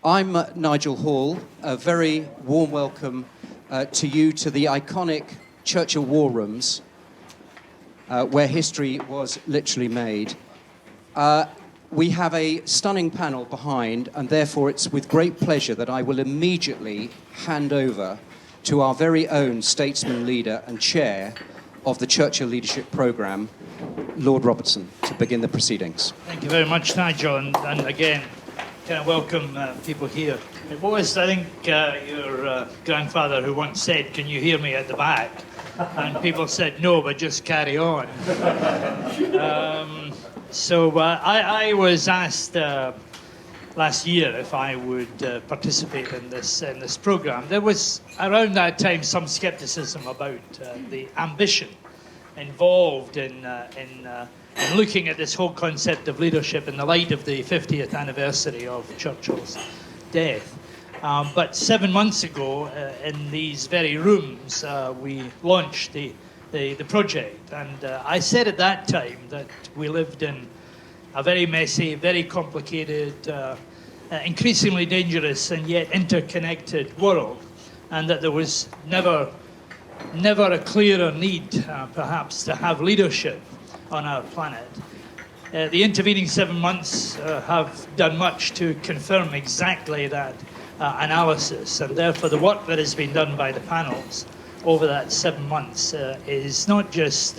I'm Nigel Hall. A very warm welcome to you to the iconic Churchill War Rooms, where history was literally made. We have a stunning panel behind, and therefore it's with great pleasure that I will immediately hand over to our very own statesman leader and chair of the Churchill Leadership Programme, Lord Robertson, to begin the proceedings. Thank you very much, Nigel, and again, can I welcome people here. It was, I think, your grandfather who once said, "Can you hear me at the back?" And people said, "No, but just carry on." I was asked last year if I would participate in this programme. There was, around that time, some scepticism about the ambition involved in looking at this whole concept of leadership in the light of the 50th anniversary of Churchill's death. But 7 months ago, in these very rooms, we launched the project. And I said at that time that we lived in a very messy, very complicated, increasingly dangerous and yet interconnected world, and that there was never a clearer need, perhaps, to have leadership on our planet. The intervening 7 months have done much to confirm exactly that analysis, and therefore the work that has been done by the panels over that 7 months is not just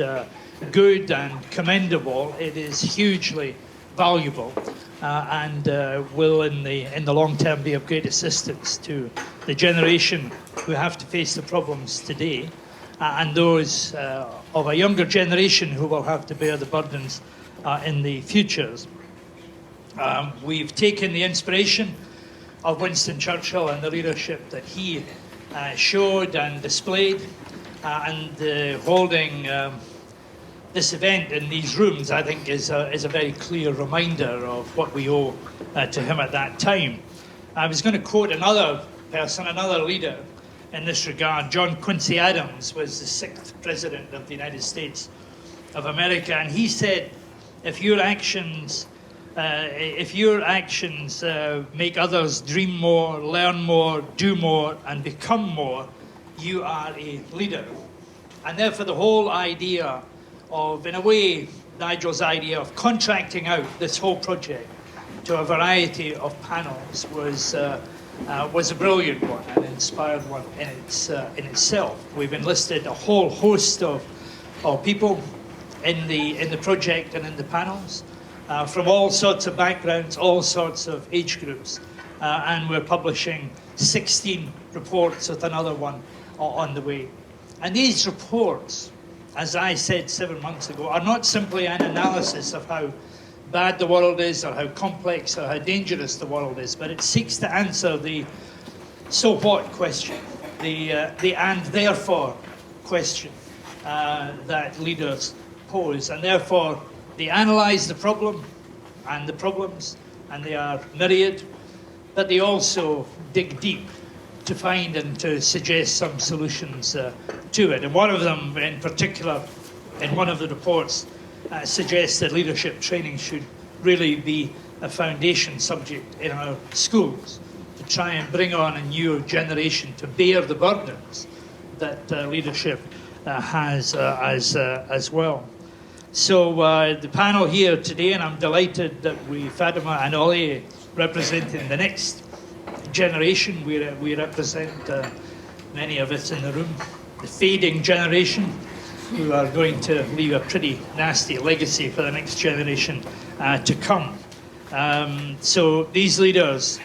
good and commendable, it is hugely valuable and will in the long term be of great assistance to the generation who have to face the problems today and those of a younger generation who will have to bear the burdens in the futures. We've taken the inspiration of Winston Churchill and the leadership that he showed and displayed, and holding this event in these rooms, I think, is a very clear reminder of what we owe to him at that time. I was going to quote another person, another leader in this regard. John Quincy Adams was the 6th President of the United States of America, and he said, if your actions make others dream more, learn more, do more, and become more, you are a leader. And therefore the whole idea of, in a way, Nigel's idea of contracting out this whole project to a variety of panels was a brilliant one, an inspired one in itself. We've enlisted a whole host of people in the project and in the panels, from all sorts of backgrounds, all sorts of age groups, and we're publishing 16 reports with another one on the way. And these reports, as I said 7 months ago, are not simply an analysis of how bad the world is or how complex or how dangerous the world is, but it seeks to answer the so what question, the and therefore question that leaders pose. And therefore they analyse the problem and the problems, and they are myriad, but they also dig deep to find and to suggest some solutions to it. And one of them in particular, in one of the reports, suggests that leadership training should really be a foundation subject in our schools to try and bring on a new generation to bear the burdens that leadership has as well. So the panel here today, and I'm delighted that Fatima and Olly representing the next generation. We represent, many of us in the room, the fading generation, who are going to leave a pretty nasty legacy for the next generation to come. So these leaders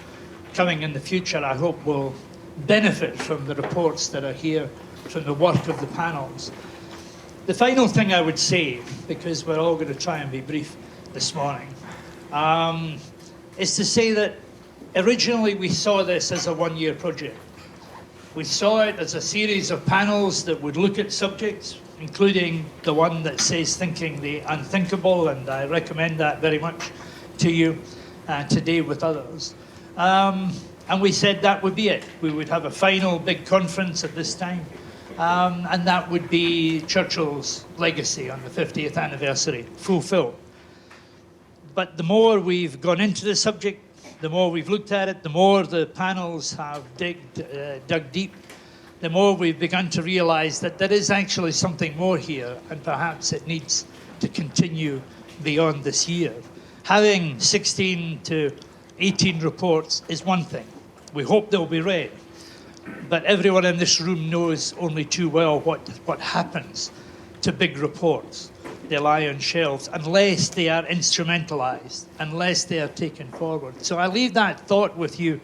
coming in the future, I hope, will benefit from the reports that are here, from the work of the panels. The final thing I would say, because we're all going to try and be brief this morning, is to say that originally we saw this as a one-year project. We saw it as a series of panels that would look at subjects, including the one that says Thinking the Unthinkable, and I recommend that very much to you today with others. And we said that would be it. We would have a final big conference at this time, and that would be Churchill's legacy on the 50th anniversary fulfilled. But the more we've gone into the subject, the more we've looked at it, the more the panels have dug deep, the more we've begun to realise that there is actually something more here, and perhaps it needs to continue beyond this year. Having 16 to 18 reports is one thing. We hope they'll be read. But everyone in this room knows only too well what happens to big reports. They lie on shelves unless they are instrumentalised, unless they are taken forward. So I leave that thought with you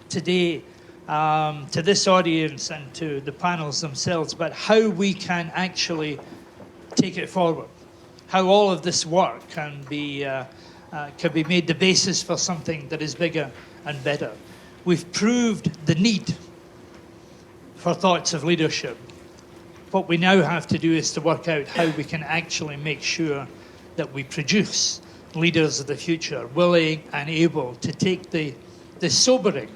today, to this audience and to the panels themselves, about how we can actually take it forward, how all of this work can be made the basis for something that is bigger and better. We've proved the need for thoughts of leadership. What we now have to do is to work out how we can actually make sure that we produce leaders of the future, willing and able to take the sobering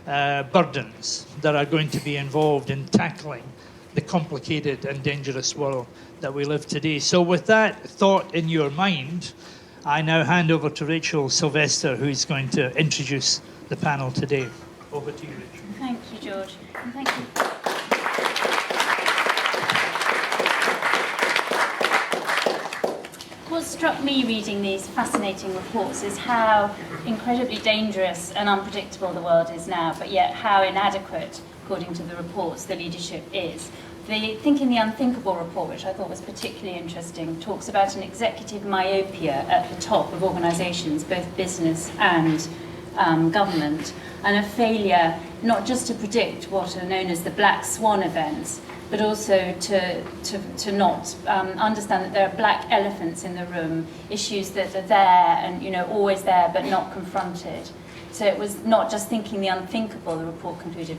burdens that are going to be involved in tackling the complicated and dangerous world that we live today. So with that thought in your mind, I now hand over to Rachel Sylvester, who is going to introduce the panel today. Over to you, Rachel. Thank you, George. And thank you. What struck me reading these fascinating reports is how incredibly dangerous and unpredictable the world is now, but yet how inadequate, according to the reports, the leadership is. The Thinking the Unthinkable report, which I thought was particularly interesting, talks about an executive myopia at the top of organisations, both business and government, and a failure not just to predict what are known as the black swan events, but also to not understand that there are black elephants in the room, issues that are there and always there but not confronted. So it was not just thinking the unthinkable, the report concluded,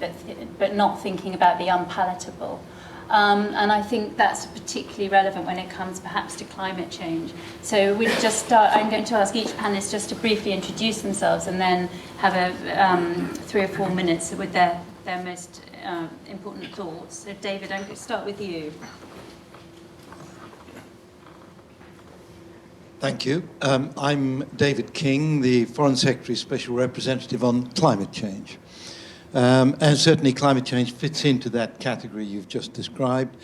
but not thinking about the unpalatable. And I think that's particularly relevant when it comes perhaps to climate change. So we'll just start. I'm going to ask each panelist just to briefly introduce themselves and then have a 3 or 4 minutes with their most important thoughts. So David, I'm going to start with you. Thank you. I'm David King, the Foreign Secretary's Special Representative on Climate Change. And certainly climate change fits into that category you've just described.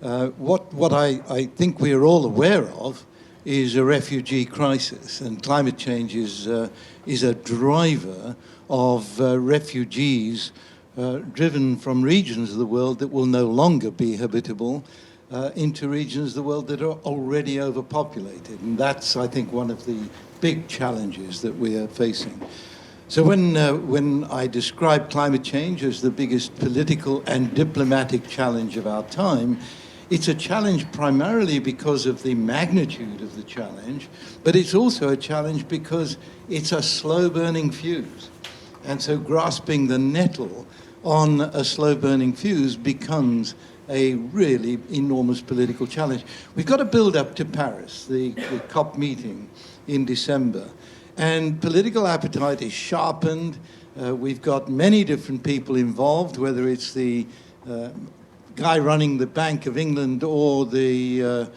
What I think we are all aware of is a refugee crisis, and climate change is a driver of refugees driven from regions of the world that will no longer be habitable into regions of the world that are already overpopulated. And that's, I think, one of the big challenges that we are facing. So when I describe climate change as the biggest political and diplomatic challenge of our time, it's a challenge primarily because of the magnitude of the challenge, but it's also a challenge because it's a slow-burning fuse. And so grasping the nettle on a slow-burning fuse becomes a really enormous political challenge. We've got to build up to Paris, the COP meeting in December. And political appetite is sharpened. We've got many different people involved, whether it's the guy running the Bank of England or the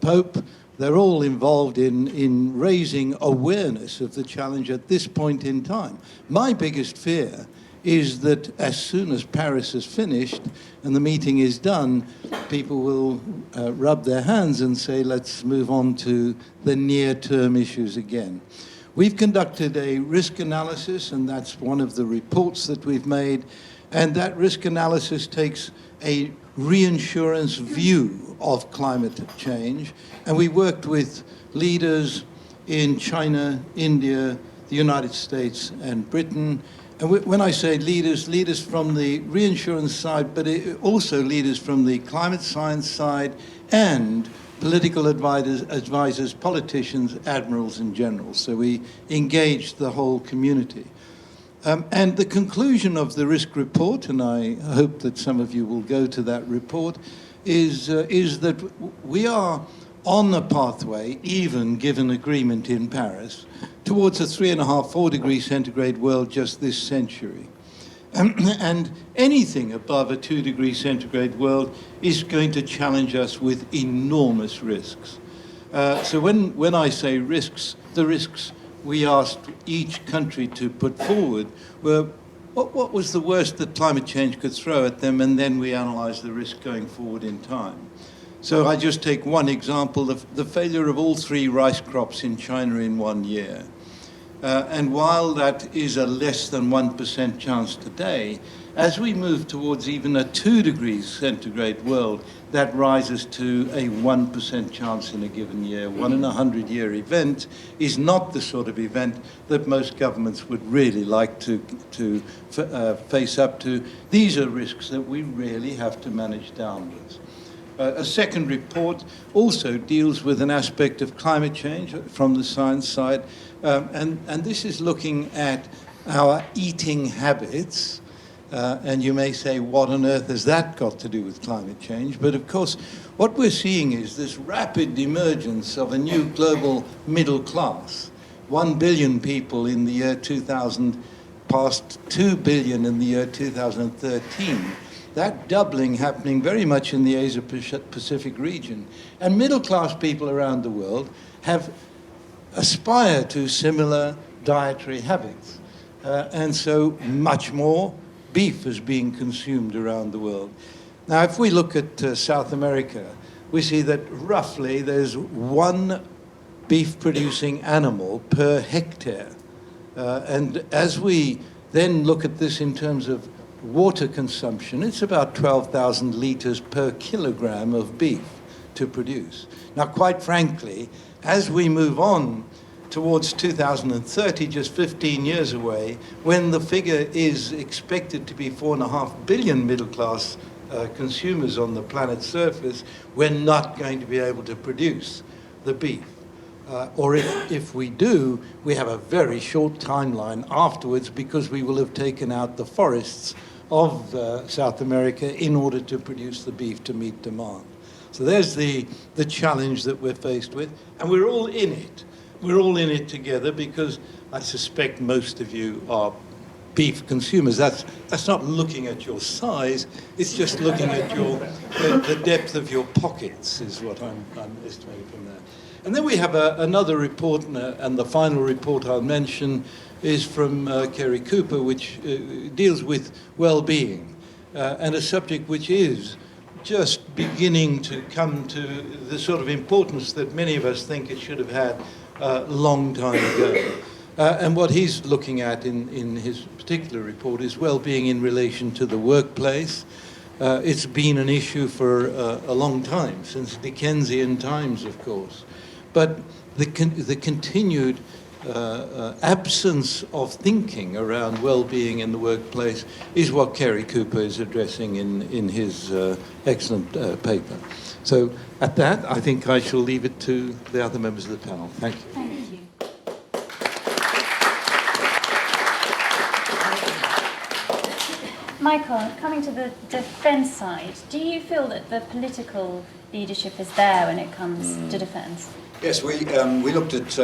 Pope. They're all involved in raising awareness of the challenge at this point in time. My biggest fear is that as soon as Paris is finished and the meeting is done, people will rub their hands and say, let's move on to the near-term issues again. We've conducted a risk analysis, and that's one of the reports that we've made, and that risk analysis takes a reinsurance view of climate change, and we worked with leaders in China, India, the United States, and Britain. And when I say leaders from the reinsurance side, but also leaders from the climate science side and political advisors, politicians, admirals and generals. So we engaged the whole community. And the conclusion of the risk report, and I hope that some of you will go to that report, is that we are on a pathway, even given agreement in Paris, towards a 3.5–4 degrees centigrade world just this century. And anything above a 2 degree centigrade world is going to challenge us with enormous risks. So when I say risks, the risks we asked each country to put forward were what was the worst that climate change could throw at them, and then we analysed the risk going forward in time. So I just take one example, the failure of all 3 rice crops in China in 1 year. And while that is a less than 1% chance today, as we move towards even a 2 degrees centigrade world, that rises to a 1% chance in a given year. 1 in a 100-year event is not the sort of event that most governments would really like to face up to. These are risks that we really have to manage downwards. A second report also deals with an aspect of climate change from the science side, and this is looking at our eating habits. And you may say, what on earth has that got to do with climate change? But of course, what we're seeing is this rapid emergence of a new global middle class. 1 billion people in the year 2000, past 2 billion in the year 2013. That doubling happening very much in the Asia-Pacific region. And middle-class people around the world aspire to similar dietary habits. And so much more beef is being consumed around the world. Now, if we look at South America, we see that roughly there's 1 beef-producing animal per hectare. And as we then look at this in terms of water consumption, it's about 12,000 litres per kilogram of beef to produce. Now, quite frankly, as we move on towards 2030, just 15 years away, when the figure is expected to be 4.5 billion middle-class consumers on the planet's surface, we're not going to be able to produce the beef. Or if we do, we have a very short timeline afterwards because we will have taken out the forests of South America in order to produce the beef to meet demand. So there's the challenge that we're faced with, and we're all in it. We're all in it together because I suspect most of you are beef consumers. That's not looking at your size, it's just looking at the depth of your pockets is what I'm estimating from that. And then we have another report, and the final report I'll mention is from Kerry Cooper, which deals with well-being, and a subject which is just beginning to come to the sort of importance that many of us think it should have had a long time ago. And what he's looking at in his particular report is well-being in relation to the workplace. It's been an issue for a long time, since Dickensian times, of course. But the continued absence of thinking around well-being in the workplace is what Kerry Cooper is addressing in his excellent paper. So at that, I think I shall leave it to the other members of the panel. Thank you. Thank you. Michael, coming to the defence side, do you feel that the political leadership is there when it comes to defence? Yes, we looked at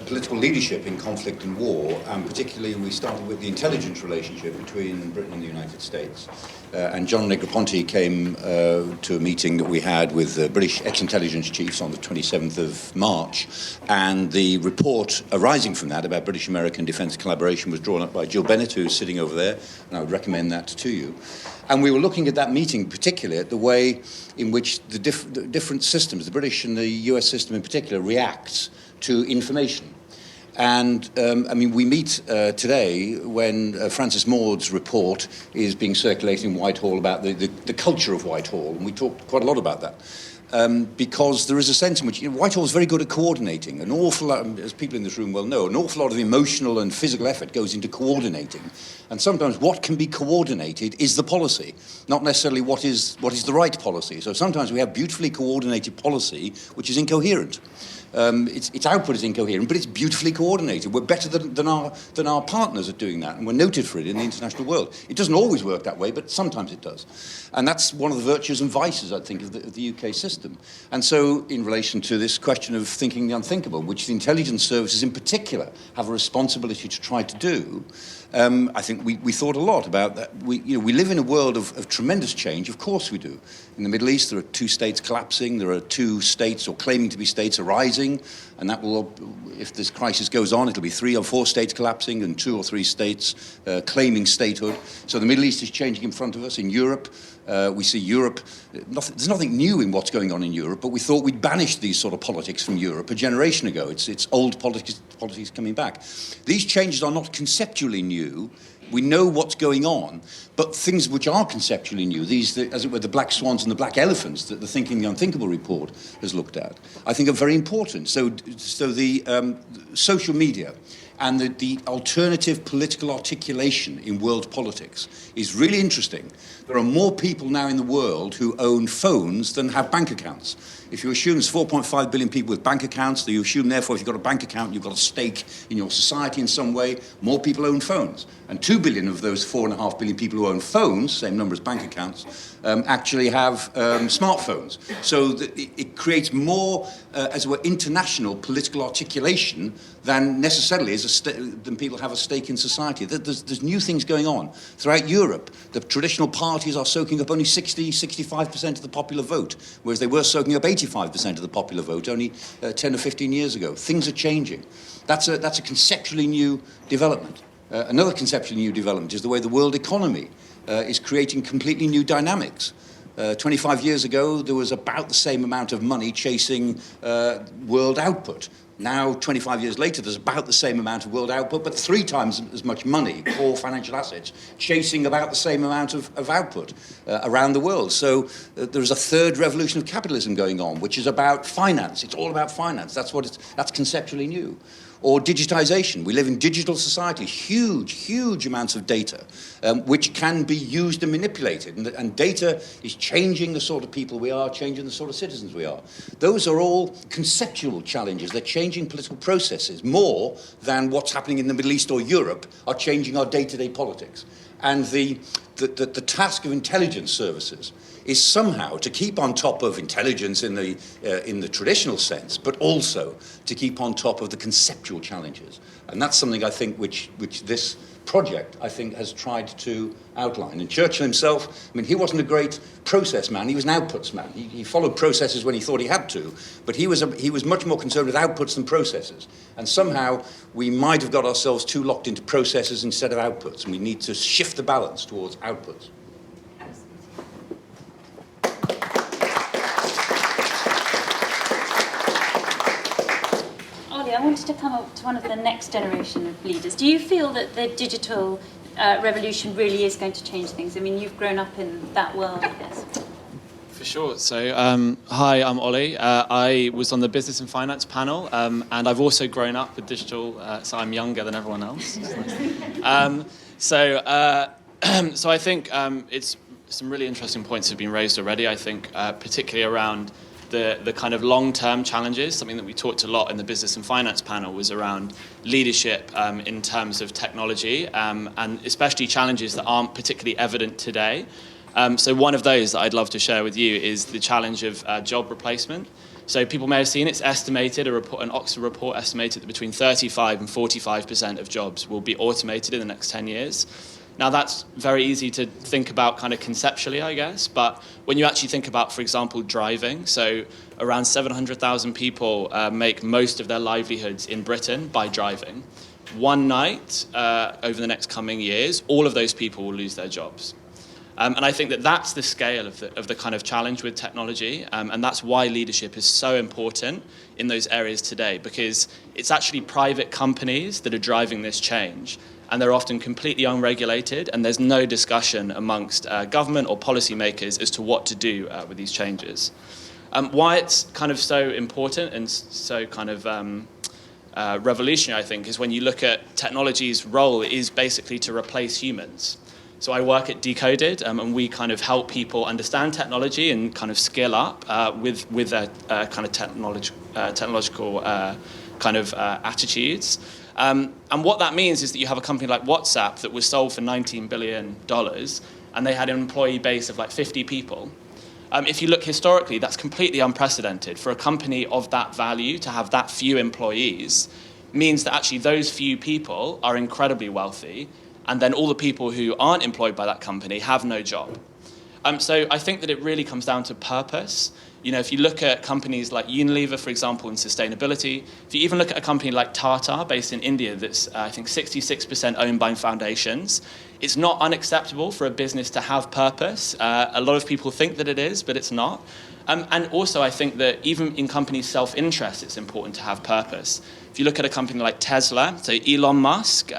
political leadership in conflict and war, and particularly we started with the intelligence relationship between Britain and the United States. And John Negroponte came to a meeting that we had with the British ex-intelligence chiefs on the 27th of March, and the report arising from that about British-American defence collaboration was drawn up by Jill Bennett, who's sitting over there, and I would recommend that to you. And we were looking at that meeting, particularly at the way in which the different systems, the British and the US system in particular, reacts to information. And, we meet today when Francis Maud's report is being circulated in Whitehall about the culture of Whitehall, and we talked quite a lot about that. Because there is a sense in which Whitehall is very good at coordinating. An awful lot, as people in this room well know, an awful lot of emotional and physical effort goes into coordinating. And sometimes what can be coordinated is the policy, not necessarily what is the right policy. So sometimes we have beautifully coordinated policy which is incoherent. Its output is incoherent, but it's beautifully coordinated. We're better than our partners at doing that, and we're noted for it in the international world. It doesn't always work that way, but sometimes it does. And that's one of the virtues and vices, I think, of the UK system. And so, in relation to this question of thinking the unthinkable, which the intelligence services in particular have a responsibility to try to do, I think we thought a lot about that. We live in a world of tremendous change. Of course we do. In the Middle East, there are 2 states collapsing. There are 2 states, or claiming to be states, arising. And that will, if this crisis goes on, it'll be 3 or 4 states collapsing and 2 or 3 states claiming statehood. So the Middle East is changing in front of us. In Europe, we see Europe, there's nothing new in what's going on in Europe, but we thought we'd banished these sort of politics from Europe a generation ago. It's old politics coming back. These changes are not conceptually new. We know what's going on, but things which are conceptually new, these, as it were, the black swans and the black elephants that the Thinking the Unthinkable report has looked at, I think are very important. So the social media and the alternative political articulation in world politics is really interesting. There are more people now in the world who own phones than have bank accounts. If you assume there's 4.5 billion people with bank accounts, you assume, therefore, if you've got a bank account, you've got a stake in your society in some way, more people own phones. And 2 billion of those 4.5 billion people who own phones, same number as bank accounts, actually have smartphones. So it creates more, as it were, international political articulation than necessarily than people have a stake in society. There's new things going on. Throughout Europe, the traditional parties are soaking up only 65% of the popular vote, whereas they were soaking up 85% of the popular vote only 10 or 15 years ago. Things are changing. That's a conceptually new development. Another conceptually new development is the way the world economy is creating completely new dynamics. 25 years ago, there was about the same amount of money chasing world output. Now, 25 years later, there's about the same amount of world output, but 3 times as much money, core financial assets, chasing about the same amount of output around the world. So there's a third revolution of capitalism going on, which is about finance. It's all about finance. That's conceptually new. Or digitization. We live in digital society, huge amounts of data, which can be used and manipulated. And data is changing the sort of people we are, changing the sort of citizens we are. Those are all conceptual challenges. They're changing political processes more than what's happening in the Middle East or Europe are changing our day-to-day politics. And the task of intelligence services is somehow to keep on top of intelligence in the traditional sense, but also to keep on top of the conceptual challenges. And that's something I think which this project, I think, has tried to outline. And Churchill himself, I mean, he wasn't a great process man, he was an outputs man. He followed processes when he thought he had to, but he was much more concerned with outputs than processes. And somehow we might have got ourselves too locked into processes instead of outputs, and we need to shift the balance towards outputs. Olly, I wanted to come up to one of the next generation of leaders. Do you feel that the digital revolution really is going to change things? I mean, you've grown up in that world, I guess. For sure. So, hi, I'm Olly. I was on the business and finance panel, and I've also grown up with digital, so I'm younger than everyone else. So I think it's some really interesting points have been raised already. I think particularly around the kind of long-term challenges. Something that we talked a lot in the business and finance panel was around leadership in terms of technology, and especially challenges that aren't particularly evident today. So one of those that I'd love to share with you is the challenge of job replacement. So people may have seen it's estimated, an Oxford report estimated that between 35 and 45% of jobs will be automated in the next 10 years. Now, that's very easy to think about kind of conceptually, I guess, but when you actually think about, for example, driving, so around 700,000 people make most of their livelihoods in Britain by driving. One night over the next coming years, all of those people will lose their jobs. And I think that that's the scale of the kind of challenge with technology, and that's why leadership is so important in those areas today, because it's actually private companies that are driving this change, and they're often completely unregulated, and there's no discussion amongst government or policymakers as to what to do with these changes. Why it's kind of so important and so kind of revolutionary, I think, is when you look at technology's role is basically to replace humans. So I work at Decoded, and we kind of help people understand technology and kind of skill up with their kind of technological kind of attitudes. And what that means is that you have a company like WhatsApp that was sold for $19 billion, and they had an employee base of like 50 people. If you look historically, that's completely unprecedented. For a company of that value to have that few employees means that actually those few people are incredibly wealthy, and then all the people who aren't employed by that company have no job. So I think that it really comes down to purpose. You know, if you look at companies like Unilever, for example, in sustainability, if you even look at a company like Tata, based in India, that's, I think, 66% owned by foundations, it's not unacceptable for a business to have purpose. A lot of people think that it is, but it's not. And also, I think that even in companies' self-interest, it's important to have purpose. If you look at a company like Tesla, so Elon Musk,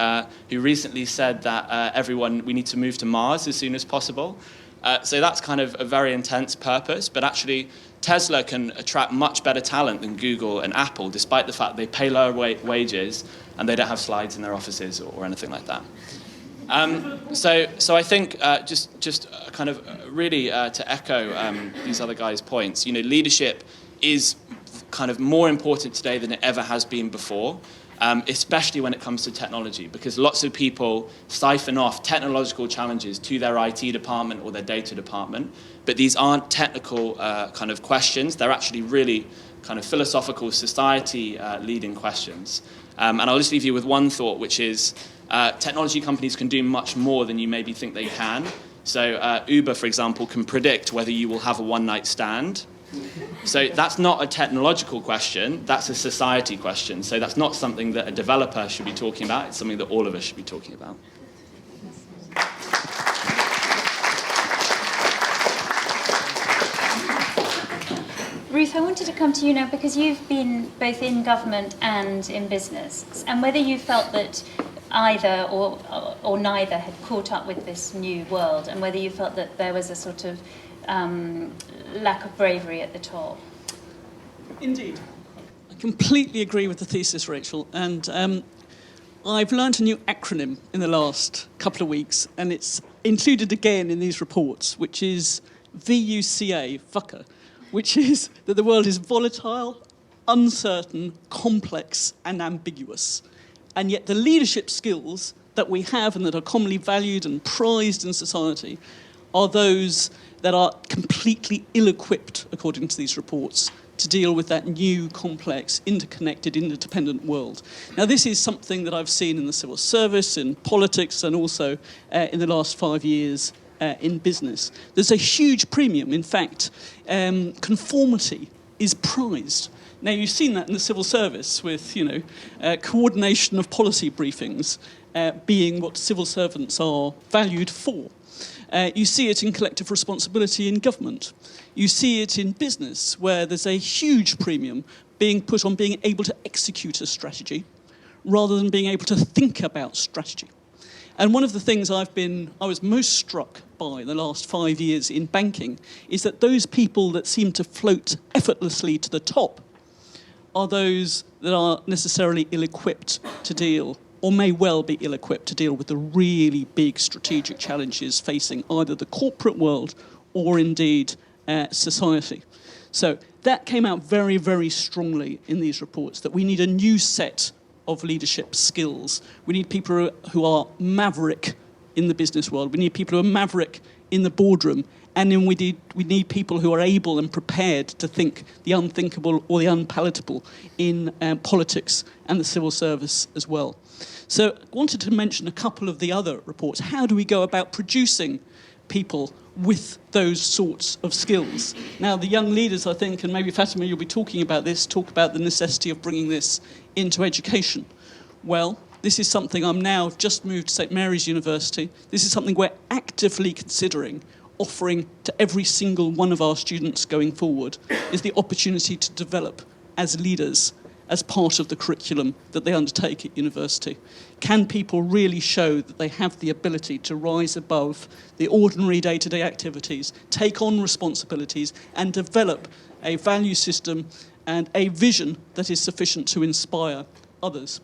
who recently said that we need to move to Mars as soon as possible. So that's kind of a very intense purpose, but actually Tesla can attract much better talent than Google and Apple, despite the fact they pay lower wages and they don't have slides in their offices or anything like that. So I think just kind of really to echo these other guys' points, you know, leadership is kind of more important today than it ever has been before. Especially when it comes to technology, because lots of people siphon off technological challenges to their IT department or their data department, but these aren't technical kind of questions. They're actually really kind of philosophical, society-leading questions. And I'll just leave you with one thought, which is technology companies can do much more than you maybe think they can. So Uber, for example, can predict whether you will have a one-night stand. So that's not a technological question, that's a society question. So that's not something that a developer should be talking about, it's something that all of us should be talking about. Ruth, I wanted to come to you now because you've been both in government and in business, and whether you felt that either or neither had caught up with this new world, and whether you felt that there was a sort of lack of bravery at the top. Indeed. I completely agree with the thesis, Rachel. And I've learnt a new acronym in the last couple of weeks, and it's included again in these reports, which is VUCA, VUCA, which is that the world is volatile, uncertain, complex, and ambiguous. And yet the leadership skills that we have and that are commonly valued and prized in society are those that are completely ill-equipped, according to these reports, to deal with that new, complex, interconnected, interdependent world. Now, this is something that I've seen in the civil service, in politics, and also in the last 5 years in business. There's a huge premium. In fact, conformity is prized. Now, you've seen that in the civil service with, coordination of policy briefings being what civil servants are valued for. You see it in collective responsibility in government. You see it in business, where there's a huge premium being put on being able to execute a strategy rather than being able to think about strategy. And one of the things I was most struck by in the last 5 years in banking is that those people that seem to float effortlessly to the top are those that are necessarily ill-equipped to deal, or may well be ill-equipped to deal with the really big strategic challenges facing either the corporate world or indeed society. So that came out very, very strongly in these reports, that we need a new set of leadership skills. We need people who are maverick in the business world. We need people who are maverick in the boardroom. And then we need people who are able and prepared to think the unthinkable or the unpalatable in politics and the civil service as well. So I wanted to mention a couple of the other reports. How do we go about producing people with those sorts of skills? Now, the young leaders, I think, and maybe Fatima, you'll be talking about this, talk about the necessity of bringing this into education. Well, this is something I'm now just moved to St Mary's University. This is something we're actively considering offering to every single one of our students going forward, is the opportunity to develop as leaders as part of the curriculum that they undertake at university. Can people really show that they have the ability to rise above the ordinary day-to-day activities, take on responsibilities, and develop a value system and a vision that is sufficient to inspire others?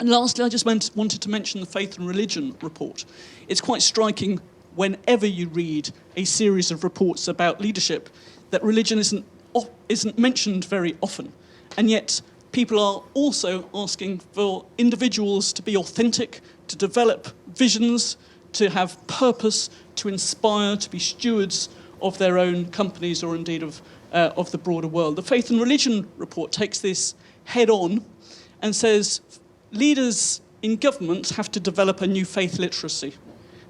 And lastly, I just wanted to mention the Faith and Religion report. It's quite striking whenever you read a series of reports about leadership that religion isn't mentioned very often. And yet people are also asking for individuals to be authentic, to develop visions, to have purpose, to inspire, to be stewards of their own companies or indeed of the broader world. The Faith and Religion report takes this head on and says leaders in government have to develop a new faith literacy.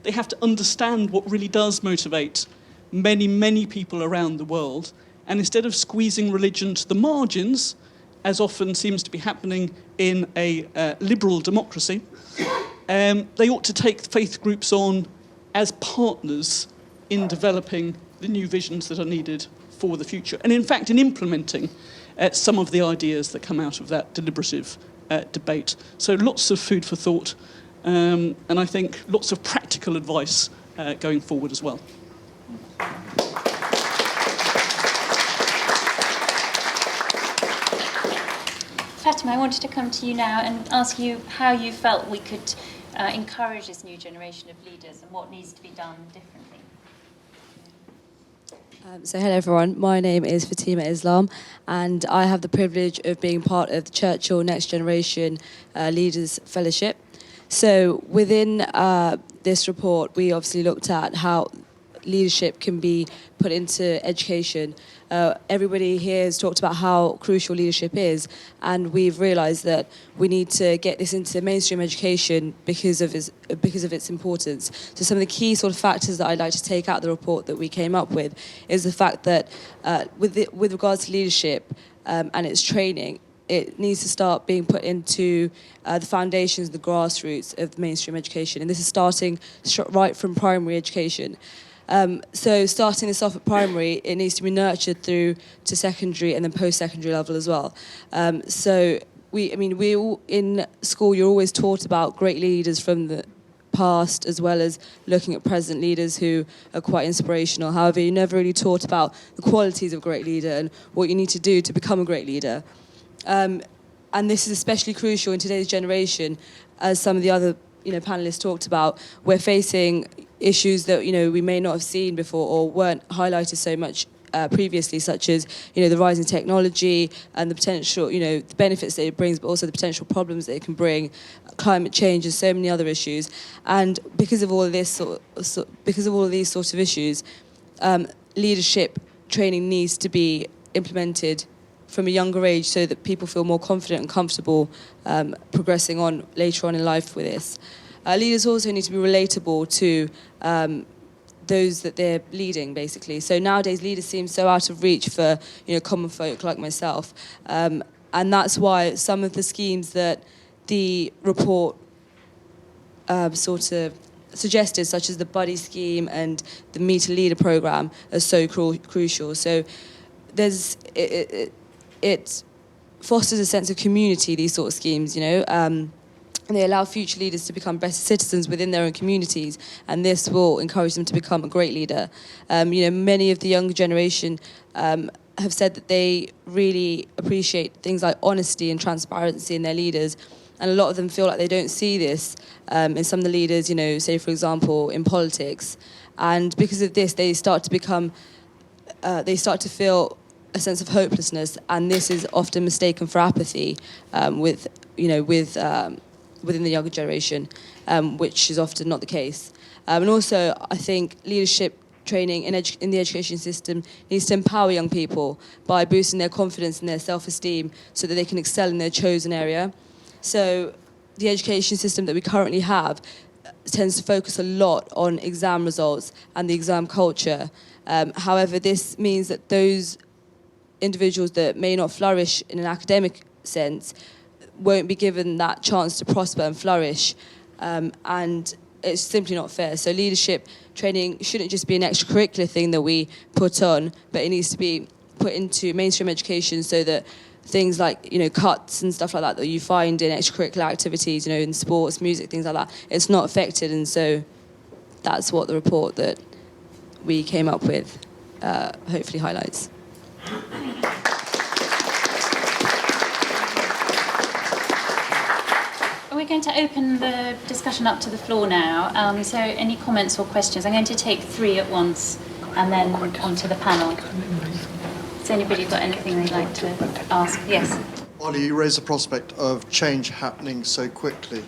They have to understand what really does motivate many, many people around the world, And instead of squeezing religion to the margins, as often seems to be happening in a liberal democracy, they ought to take faith groups on as partners in developing the new visions that are needed for the future. And in fact, in implementing some of the ideas that come out of that deliberative debate. So lots of food for thought, and I think lots of practical advice going forward as well. Fatima, I wanted to come to you now and ask you how you felt we could encourage this new generation of leaders and what needs to be done differently. So hello everyone, my name is Fatima Islam and I have the privilege of being part of the Churchill Next Generation Leaders Fellowship. So within this report we obviously looked at how leadership can be put into education. Everybody here has talked about how crucial leadership is, and we've realised that we need to get this into mainstream education because of its importance. So some of the key sort of factors that I'd like to take out of the report that we came up with is the fact that with regards to leadership and its training, it needs to start being put into the foundations, the grassroots of mainstream education, and this is starting right from primary education. So starting this off at primary, it needs to be nurtured through to secondary and then post-secondary level as well. So we all in school, you're always taught about great leaders from the past as well as looking at present leaders who are quite inspirational. However, you're never really taught about the qualities of a great leader and what you need to do to become a great leader. And this is especially crucial in today's generation, as some of the other panelists talked about. We're facing issues that we may not have seen before or weren't highlighted so much previously, such as the rise in technology and the potential the benefits that it brings, but also the potential problems that it can bring, climate change and so many other issues. And because of all of this because of all of these sorts of issues, leadership training needs to be implemented from a younger age so that people feel more confident and comfortable progressing on later on in life with this. Leaders also need to be relatable to those that they're leading, basically. So nowadays, leaders seem so out of reach for common folk like myself, and that's why some of the schemes that the report sort of suggested, such as the buddy scheme and the Meet a Leader program, are so crucial. So it fosters a sense of community, these sort of schemes, and they allow future leaders to become better citizens within their own communities, and this will encourage them to become a great leader. Many of the younger generation have said that they really appreciate things like honesty and transparency in their leaders, and a lot of them feel like they don't see this in some of the leaders, say for example in politics, and because of this they start to feel a sense of hopelessness, and this is often mistaken for apathy within the younger generation, which is often not the case. And also, I think leadership training in the education system needs to empower young people by boosting their confidence and their self-esteem so that they can excel in their chosen area. So the education system that we currently have tends to focus a lot on exam results and the exam culture. However, this means that those individuals that may not flourish in an academic sense won't be given that chance to prosper and flourish, and it's simply not fair. So leadership training shouldn't just be an extracurricular thing that we put on, but it needs to be put into mainstream education so that things like cuts and stuff like that you find in extracurricular activities, in sports, music, things like that, it's not affected. And so that's what the report that we came up with hopefully highlights. We're going to open the discussion up to the floor now. So any comments or questions? I'm going to take 3 at once and then onto the panel. Has anybody got anything they'd like to ask? Yes. Olly, you raise the prospect of change happening so quickly.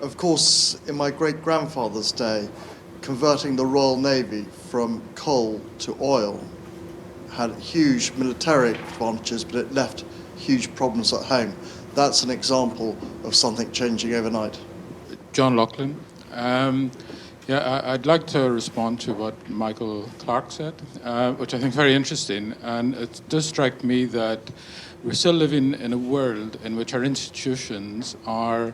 Of course, in my great-grandfather's day, converting the Royal Navy from coal to oil had huge military advantages, but it left huge problems at home. That's an example of something changing overnight. John Lachlan. Yeah, I'd like to respond to what Michael Clarke said, which I think is very interesting. And it does strike me that we're still living in a world in which our institutions are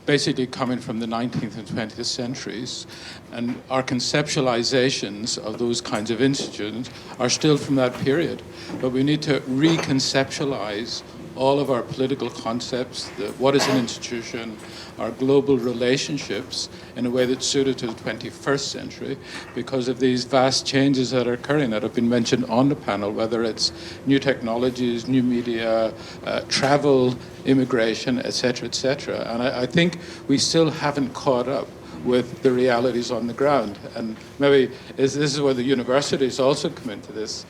basically coming from the 19th and 20th centuries, and our conceptualizations of those kinds of institutions are still from that period. But we need to reconceptualize all of our political concepts, what is an institution, our global relationships, in a way that's suited to the 21st century because of these vast changes that are occurring that have been mentioned on the panel, whether it's new technologies, new media, travel, immigration, etc., etc. And I think we still haven't caught up with the realities on the ground. And maybe this is where the universities also come into this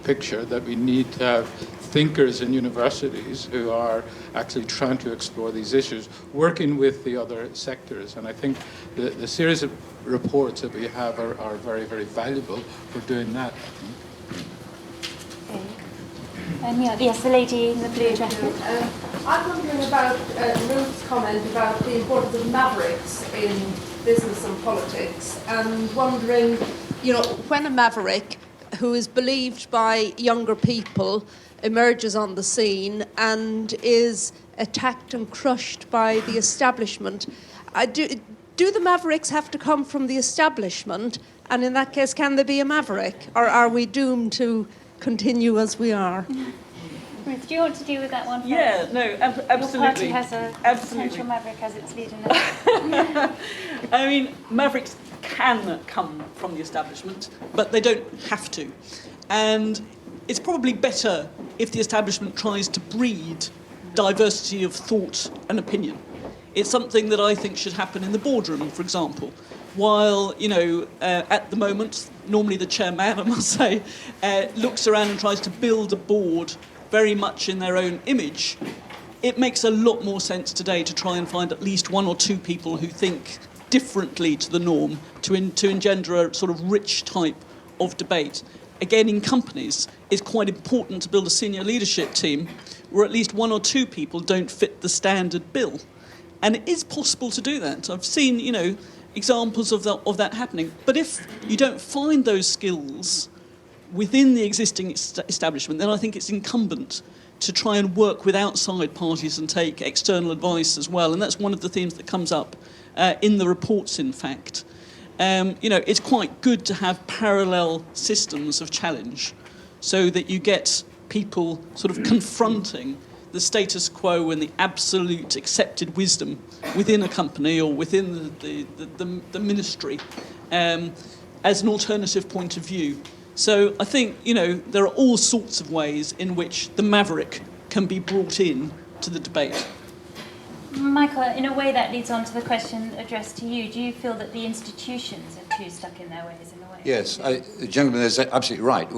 picture, that we need to have thinkers in universities who are actually trying to explore these issues, working with the other sectors. And I think the series of reports that we have are very, very valuable for doing that, I think. Yes, the lady in the blue jacket. I'm wondering about Ruth's comment about the importance of mavericks in business and politics, and wondering, when a maverick who is believed by younger people emerges on the scene and is attacked and crushed by the establishment, do the mavericks have to come from the establishment? And in that case, can there be a maverick? Or are we doomed to continue as we are? Ruth, do you want to deal with that one first? Yeah, no, absolutely. Your party has a potential maverick as its leader now. I mean, mavericks can come from the establishment, but they don't have to. And it's probably better if the establishment tries to breed diversity of thought and opinion. It's something that I think should happen in the boardroom, for example. While, at the moment, normally the chairman, I must say, looks around and tries to build a board very much in their own image, it makes a lot more sense today to try and find at least one or two people who think differently to the norm to engender a sort of rich type of debate. Again, in companies, it's quite important to build a senior leadership team where at least one or two people don't fit the standard bill. And it is possible to do that. I've seen, examples of that happening. But if you don't find those skills within the existing establishment, then I think it's incumbent to try and work with outside parties and take external advice as well. And that's one of the themes that comes up in the reports, in fact. It's quite good to have parallel systems of challenge so that you get people sort of confronting the status quo and the absolute accepted wisdom within a company or within the ministry as an alternative point of view. So I think, there are all sorts of ways in which the maverick can be brought in to the debate. Michael, in a way that leads on to the question addressed to you. Do you feel that the institutions are too stuck in their ways, in a way? Yes, the gentleman is absolutely right.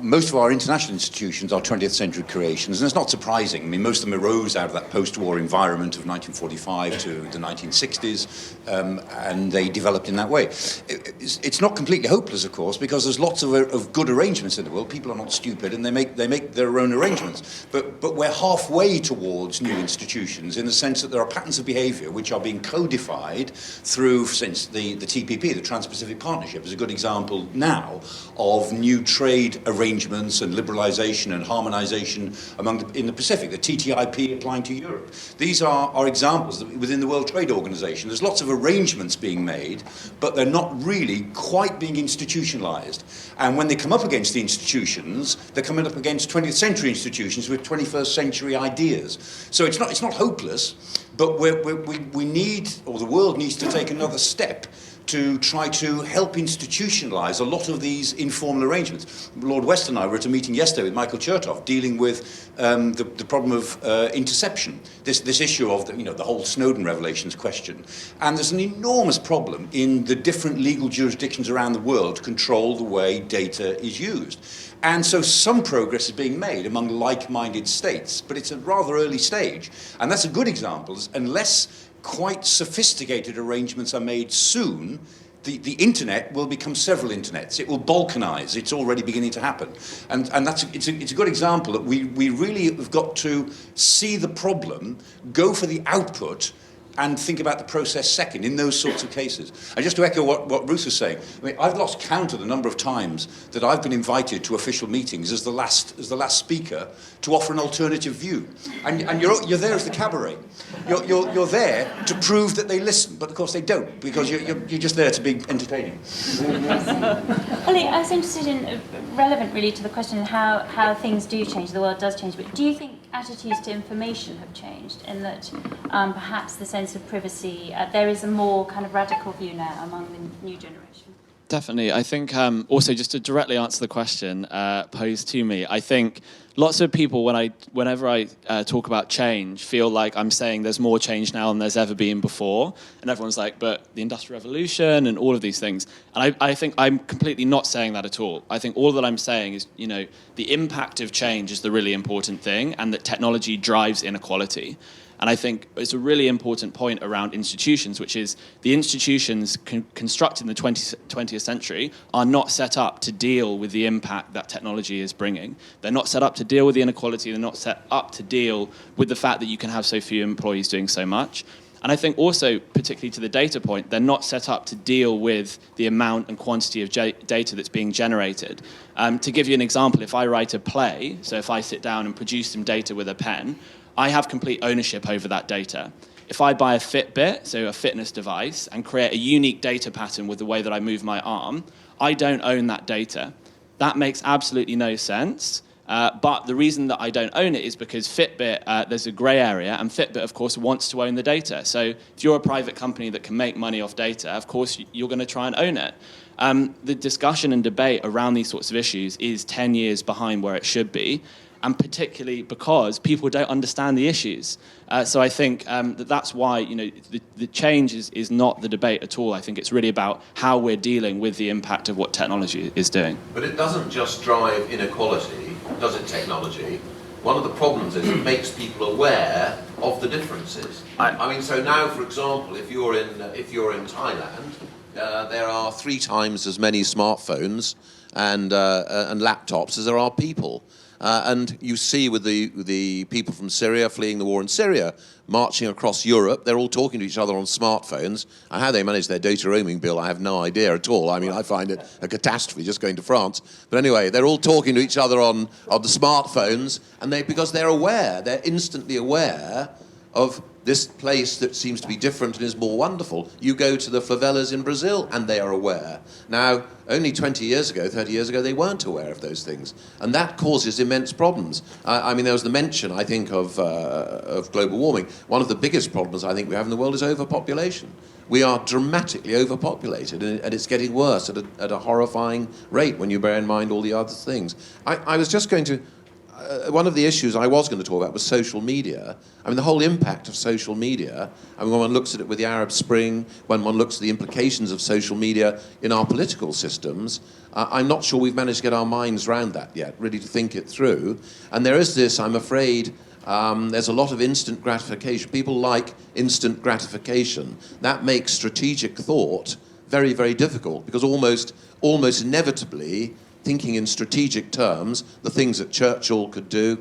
Most of our international institutions are 20th century creations, and it's not surprising. I mean, most of them arose out of that post-war environment of 1945 to the 1960s, and they developed in that way. It's not completely hopeless, of course, because there's lots of good arrangements in the world. People are not stupid, and they make their own arrangements. But we're halfway towards new institutions in the sense that there are patterns of behaviour which are being codified through, for instance, the TPP, the Trans-Pacific Partnership, is a good example now of new trade arrangements and liberalisation and harmonisation in the Pacific, the TTIP applying to Europe. These are examples within the World Trade Organization. There's lots of arrangements being made, but they're not really quite being institutionalised. And when they come up against the institutions, they're coming up against 20th century institutions with 21st century ideas. So it's not hopeless, but we need, or the world needs to take another step to try to help institutionalise a lot of these informal arrangements. Lord West and I were at a meeting yesterday with Michael Chertoff dealing with the problem of interception, this issue of the whole Snowden revelations question. And there's an enormous problem in the different legal jurisdictions around the world to control the way data is used. And so some progress is being made among like-minded states, but it's a rather early stage. And that's a good example. Unless quite sophisticated arrangements are made soon, the internet will become several internets. It will balkanize. It's already beginning to happen. And it's a good example that we really have got to see the problem, go for the output, and think about the process second in those sorts of cases. And just to echo what Ruth was saying, I mean, I've lost count of the number of times that I've been invited to official meetings as the last speaker to offer an alternative view. And you're there as the cabaret. You're there to prove that they listen, but of course they don't, because you're just there to be entertaining. Olly, I was interested in, relevant really to the question of how things do change, the world does change, but do you think attitudes to information have changed in that perhaps the sense of privacy, there is a more kind of radical view now among the new generation? Definitely. I think also just to directly answer the question posed to me, I think lots of people, whenever I talk about change, feel like I'm saying there's more change now than there's ever been before. And everyone's like, but the Industrial Revolution and all of these things. And I think I'm completely not saying that at all. I think all that I'm saying is, the impact of change is the really important thing, and that technology drives inequality. And I think it's a really important point around institutions, which is the institutions constructed in the 20th century are not set up to deal with the impact that technology is bringing. They're not set up to deal with the inequality. They're not set up to deal with the fact that you can have so few employees doing so much. And I think also, particularly to the data point, they're not set up to deal with the amount and quantity of data that's being generated. To give you an example, if I write a play, so if I sit down and produce some data with a pen, I have complete ownership over that data. If I buy a Fitbit, so a fitness device, and create a unique data pattern with the way that I move my arm, I don't own that data. That makes absolutely no sense. But the reason that I don't own it is because Fitbit, there's a grey area, and Fitbit, of course, wants to own the data. So if you're a private company that can make money off data, of course, you're going to try and own it. The discussion and debate around these sorts of issues is 10 years behind where it should be, and particularly because people don't understand the issues. So I think that's why the change is not the debate at all. I think it's really about how we're dealing with the impact of what technology is doing. But it doesn't just drive inequality, does it, technology? One of the problems is it makes people aware of the differences. I mean, so now, for example, if you're in Thailand, there are 3 times as many smartphones and laptops as there are people. And you see with the people from Syria fleeing the war in Syria, marching across Europe, they're all talking to each other on smartphones. And how they manage their data roaming bill, I have no idea at all. I mean, I find it a catastrophe just going to France. But anyway, they're all talking to each other on the smartphones, and because they're aware, they're instantly aware of this place that seems to be different and is more wonderful. You go to the favelas in Brazil and they are aware. Now, only 20 years ago, 30 years ago, they weren't aware of those things. And that causes immense problems. I mean, there was the mention, I think, of global warming. One of the biggest problems I think we have in the world is overpopulation. We are dramatically overpopulated, and it's getting worse at a horrifying rate when you bear in mind all the other things. I was just going to... one of the issues I was going to talk about was social media. I mean, the whole impact of social media. I mean, when one looks at it with the Arab Spring, when one looks at the implications of social media in our political systems, I'm not sure we've managed to get our minds around that yet, really to think it through. And there is this, I'm afraid, there's a lot of instant gratification. People like instant gratification. That makes strategic thought very, very difficult, because almost inevitably, thinking in strategic terms, the things that Churchill could do.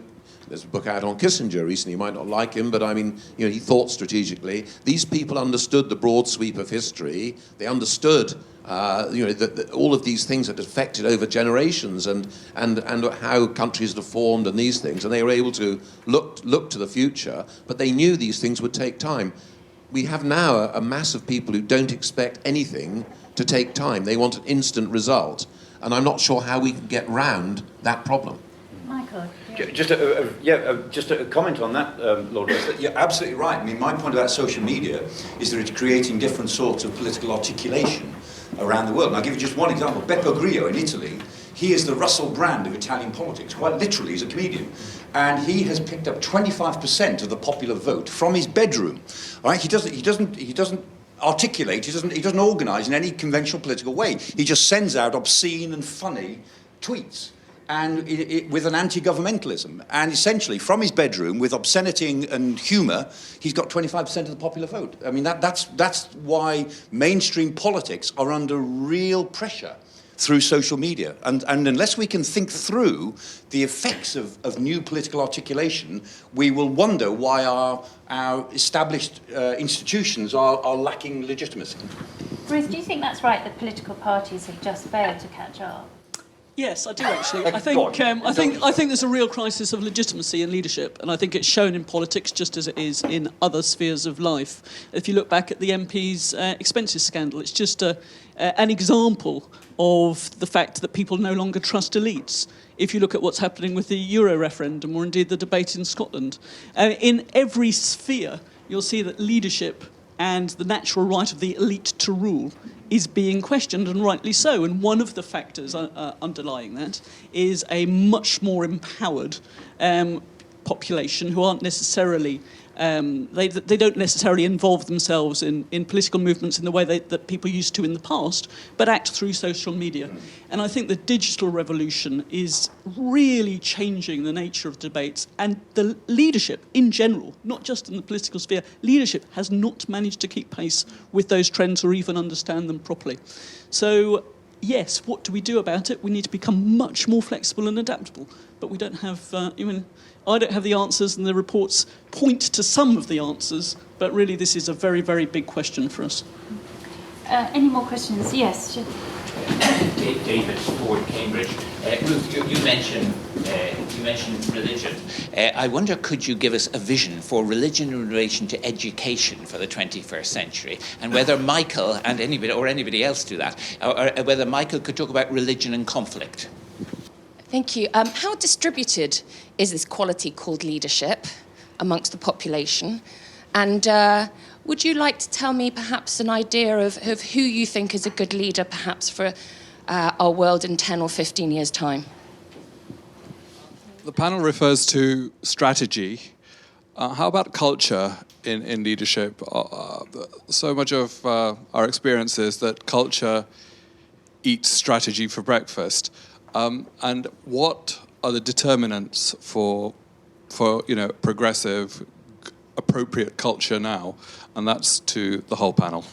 There's a book out on Kissinger recently. You might not like him, but I mean, he thought strategically. These people understood the broad sweep of history. They understood, that all of these things that affected over generations and how countries had formed and these things, and they were able to look to the future. But they knew these things would take time. We have now a mass of people who don't expect anything to take time. They want an instant result. And I'm not sure how we can get round that problem. Michael? Just a comment on that, Lord Russell. You're absolutely right. I mean, my point about social media is that it's creating different sorts of political articulation around the world. And I'll give you just one example. Beppe Grillo in Italy, he is the Russell Brand of Italian politics. Quite literally, he's a comedian. And he has picked up 25% of the popular vote from his bedroom. All right? He doesn't articulate, he doesn't organise in any conventional political way. He just sends out obscene and funny tweets, and with an anti-governmentalism. And essentially, from his bedroom, with obscenity and humour, he's got 25% of the popular vote. I mean, that's why mainstream politics are under real pressure through social media. And unless we can think through the effects of new political articulation, we will wonder why our established institutions are lacking legitimacy. Ruth, do you think that's right, that political parties have just failed to catch up? Yes, I do actually. I think there's a real crisis of legitimacy in leadership, and I think it's shown in politics just as it is in other spheres of life. If you look back at the MP's expenses scandal, it's just an example of the fact that people no longer trust elites. If you look at what's happening with the Euro referendum, or indeed the debate in Scotland, in every sphere, you'll see that leadership and the natural right of the elite to rule is being questioned, and rightly so. And one of the factors underlying that is a much more empowered population who aren't necessarily, they don't necessarily involve themselves in political movements in the way that people used to in the past, but act through social media. And I think the digital revolution is really changing the nature of debates, and the leadership in general, not just in the political sphere, leadership has not managed to keep pace with those trends or even understand them properly. So yes, what do we do about it? We need to become much more flexible and adaptable, but we don't have, I don't have the answers, and the reports point to some of the answers, but really this is a very, very big question for us. Any more questions? Yes. David Ford, Cambridge. Ruth, you mentioned religion. I wonder, could you give us a vision for religion in relation to education for the 21st century, and whether Michael and anybody else do that, or whether Michael could talk about religion and conflict? Thank you. How distributed is this quality called leadership amongst the population? And would you like to tell me perhaps an idea of who you think is a good leader, perhaps for our world in 10 or 15 years' time? The panel refers to strategy. How about culture in leadership? So much of our experience is that culture eats strategy for breakfast. And what are the determinants for progressive, appropriate culture now? And that's to the whole panel.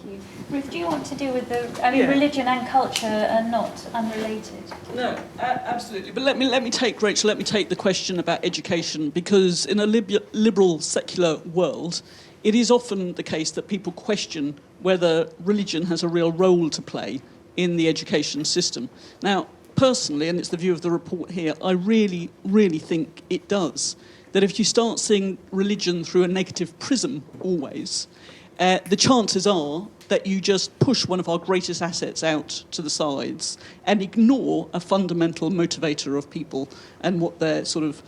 Thank you. Ruth, do you want to deal with religion and culture are not unrelated? No, absolutely. But let me take the question about education, because in a liberal, secular world, it is often the case that people question whether religion has a real role to play in the education system. Now, personally, and it's the view of the report here, I really, really think it does. That if you start seeing religion through a negative prism always, the chances are that you just push one of our greatest assets out to the sides and ignore a fundamental motivator of people and what their sort of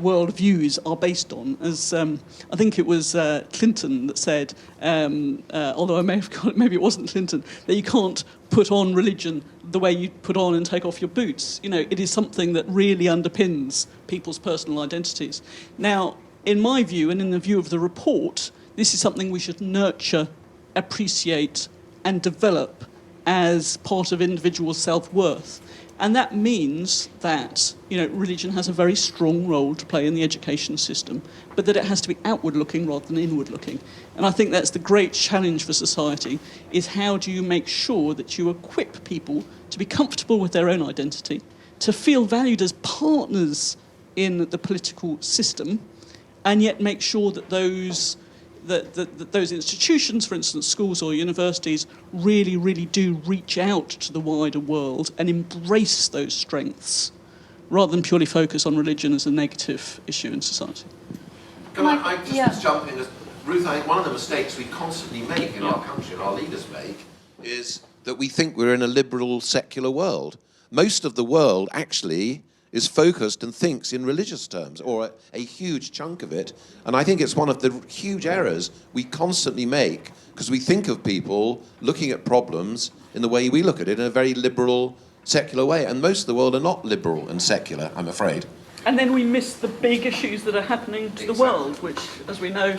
world views are based on. As I think it was Clinton that said, although I may have got it, maybe it wasn't Clinton, that you can't put on religion the way you put on and take off your boots. You know, it is something that really underpins people's personal identities. Now, in my view, and in the view of the report, this is something we should nurture, appreciate, and develop as part of individual self-worth. And that means that, religion has a very strong role to play in the education system, but that it has to be outward-looking rather than inward-looking. And I think that's the great challenge for society, is how do you make sure that you equip people to be comfortable with their own identity, to feel valued as partners in the political system, and yet make sure that those institutions, for instance, schools or universities, really, really do reach out to the wider world and embrace those strengths, rather than purely focus on religion as a negative issue in society. Can I just jump in? Ruth, I think one of the mistakes we constantly make in our country, and our leaders make, is that we think we're in a liberal, secular world. Most of the world actually is focused and thinks in religious terms, or a huge chunk of it. And I think it's one of the huge errors we constantly make, because we think of people looking at problems in the way we look at it, in a very liberal, secular way. And most of the world are not liberal and secular, I'm afraid. And then we miss the big issues that are happening to the world, which, as we know,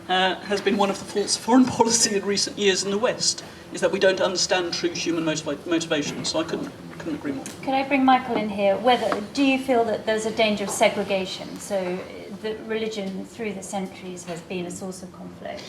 has been one of the faults of foreign policy in recent years in the West, is that we don't understand true human motivation. So I couldn't agree more. Could I bring Michael in here? Do you feel that there's a danger of segregation, so that religion through the centuries has been a source of conflict?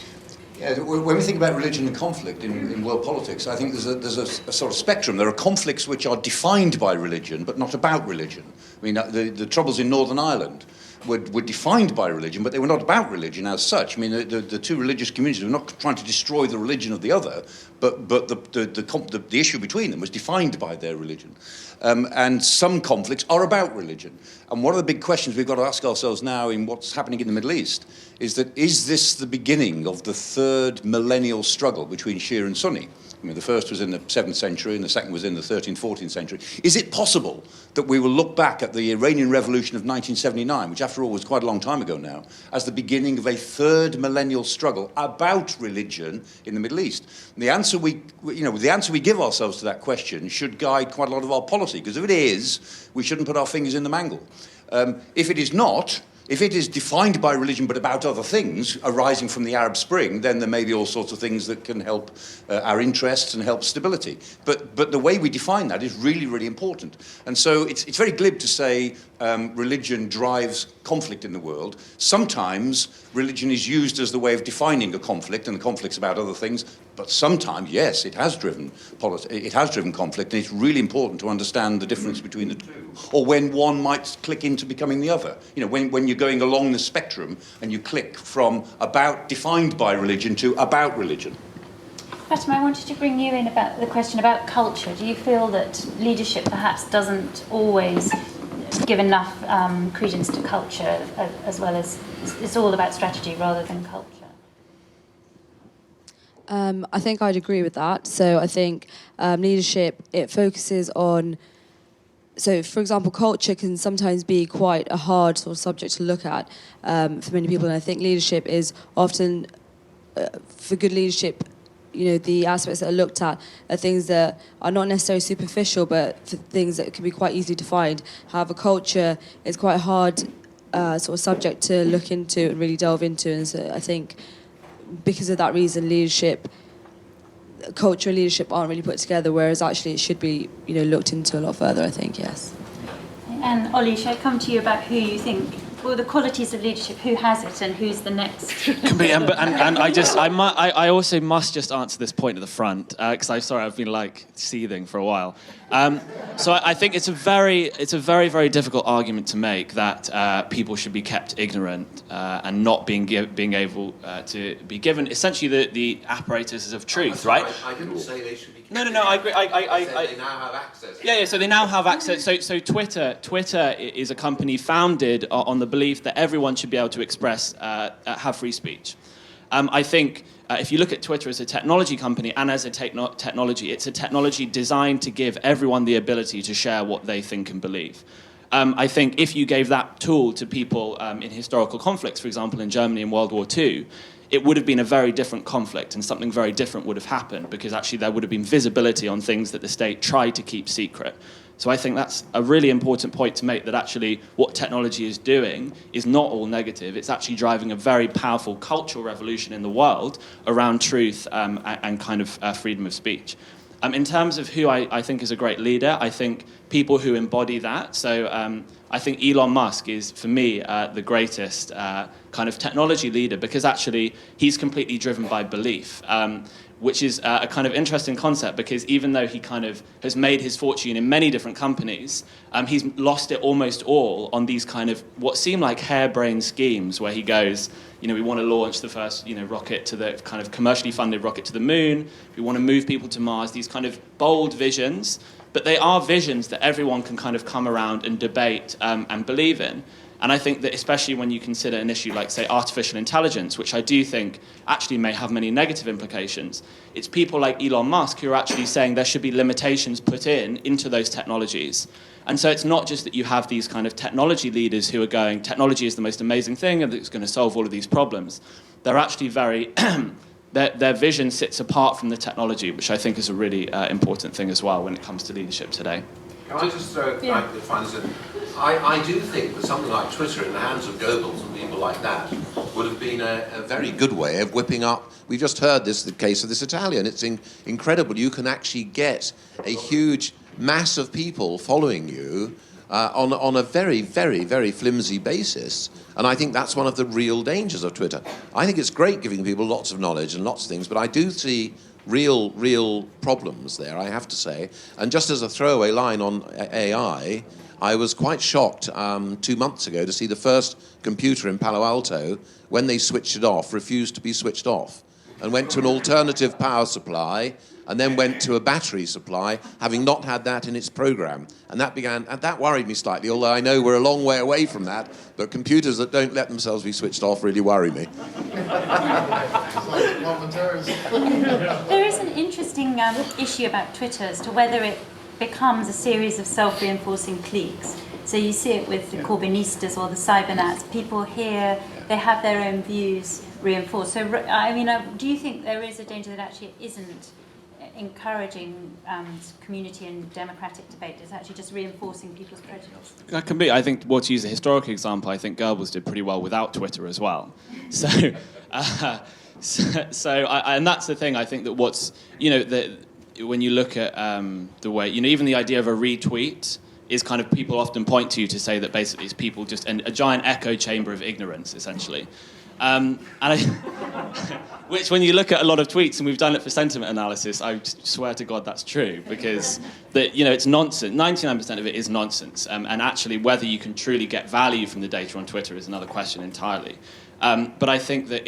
Yeah, when we think about religion and conflict in world politics, I think there's a sort of spectrum. There are conflicts which are defined by religion, but not about religion. I mean, the troubles in Northern Ireland were defined by religion, but they were not about religion as such. I mean, the two religious communities were not trying to destroy the religion of the other, but the issue between them was defined by their religion. And some conflicts are about religion. And one of the big questions we've got to ask ourselves now in what's happening in the Middle East is this the beginning of the third millennial struggle between Shia and Sunni? I mean, the first was in the 7th century and the second was in the 13th, 14th century. Is it possible that we will look back at the Iranian Revolution of 1979, which after all was quite a long time ago now, as the beginning of a third millennial struggle about religion in the Middle East? And the answer we give ourselves to that question should guide quite a lot of our policy, because if it is, we shouldn't put our fingers in the mangle. If it is not, if it is defined by religion but about other things arising from the Arab Spring, then there may be all sorts of things that can help our interests and help stability. But the way we define that is really, really important. And so it's very glib to say religion drives conflict in the world. Sometimes religion is used as the way of defining a conflict, and the conflict's about other things. But sometimes, yes, it has driven conflict, and it's really important to understand the difference between the two, or when one might click into becoming the other. You know, when you're going along the spectrum and you click from about defined by religion to about religion. Fatima, I wanted to bring you in about the question about culture. Do you feel that leadership perhaps doesn't always give enough credence to culture, as well as it's all about strategy rather than culture? I think I'd agree with that. So I think leadership, it focuses on... So, for example, culture can sometimes be quite a hard sort of subject to look at for many people. And I think leadership is often, for good leadership, you know, the aspects that are looked at are things that are not necessarily superficial, but for things that can be quite easily defined. However, culture is quite a hard sort of subject to look into and really delve into. And so I think because of that reason, culture and leadership aren't really put together, whereas actually it should be, you know, looked into a lot further, I think, yes. And Olly, shall I come to you about who you think, well, the qualities of leadership, who has it and who's the next? And I also must just answer this point at the front, because I've been like seething for a while. So I think it's a very, very difficult argument to make that people should be kept ignorant and not being able to be given essentially the apparatuses of truth, right? I didn't say they should be kept. No, I agree. I said they now have access. Yeah, so they now have access. So Twitter is a company founded on the belief that everyone should be able to express, have free speech. I think if you look at Twitter as a technology company and as a technology, it's a technology designed to give everyone the ability to share what they think and believe. I think if you gave that tool to people in historical conflicts, for example, in Germany in World War II, it would have been a very different conflict and something very different would have happened, because actually there would have been visibility on things that the state tried to keep secret. So I think that's a really important point to make, that actually what technology is doing is not all negative. It's actually driving a very powerful cultural revolution in the world around truth and kind of freedom of speech. In terms of who I think is a great leader, I think people who embody that. So I think Elon Musk is, for me, the greatest kind of technology leader, because actually he's completely driven by belief. Which is a kind of interesting concept, because even though he kind of has made his fortune in many different companies, he's lost it almost all on these kind of what seem like harebrained schemes where he goes, you know, we want to launch the first, you know, rocket to the kind of commercially funded rocket to the moon. We want to move people to Mars, these kind of bold visions, but they are visions that everyone can kind of come around and debate and believe in. And I think that especially when you consider an issue like, say, artificial intelligence, which I do think actually may have many negative implications, it's people like Elon Musk who are actually saying there should be limitations put into those technologies. And so it's not just that you have these kind of technology leaders who are going, technology is the most amazing thing and it's going to solve all of these problems. They're actually very... their vision sits apart from the technology, which I think is a really important thing as well when it comes to leadership today. Can I just find this in? I do think that something like Twitter in the hands of Goebbels and people like that would have been a very good way of whipping up. We just heard the case of this Italian. It's incredible. You can actually get a huge mass of people following you on a very, very, very flimsy basis. And I think that's one of the real dangers of Twitter. I think it's great giving people lots of knowledge and lots of things, but I do see real problems there, I have to say. And just as a throwaway line on AI, I was quite shocked 2 months ago to see the first computer in Palo Alto, when they switched it off, refused to be switched off and went to an alternative power supply and then went to a battery supply, having not had that in its program. And that worried me slightly, although I know we're a long way away from that, but computers that don't let themselves be switched off really worry me. There is an interesting issue about Twitter as to whether it becomes a series of self-reinforcing cliques. So you see it with the Corbynistas or the cybernats. People here, they have their own views reinforced. So, I mean, do you think there is a danger that actually it isn't encouraging community and democratic debate? It's actually just reinforcing people's prejudice? That can be. I think, well, to use a historic example, I think Goebbels did pretty well without Twitter as well. So, and that's the thing. I think that when you look at the way, even the idea of a retweet is kind of, people often point to say that basically it's people just a giant echo chamber of ignorance, essentially. Which, when you look at a lot of tweets, and we've done it for sentiment analysis, I swear to God that's true, because it's nonsense. 99% of it is nonsense, and actually whether you can truly get value from the data on Twitter is another question entirely. But I think that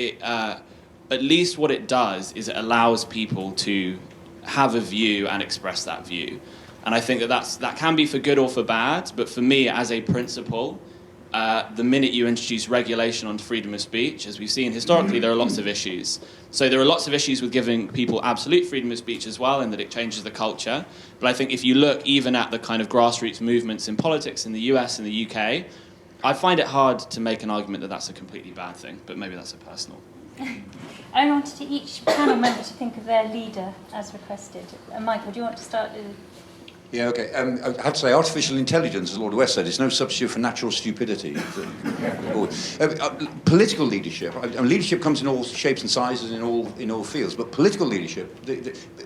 at least what it does is it allows people to have a view and express that view. And I think that can be for good or for bad, but for me, as a principle, the minute you introduce regulation on freedom of speech, as we've seen historically, there are lots of issues. So there are lots of issues with giving people absolute freedom of speech as well, in that it changes the culture. But I think if you look even at the kind of grassroots movements in politics in the US and the UK, I find it hard to make an argument that that's a completely bad thing, but maybe that's a personal. I wanted to each panel member to think of their leader as requested. Michael, do you want to start? Yeah, okay. I have to say, artificial intelligence, as Lord West said, is no substitute for natural stupidity. Political leadership. Leadership comes in all shapes and sizes in all fields, but political leadership,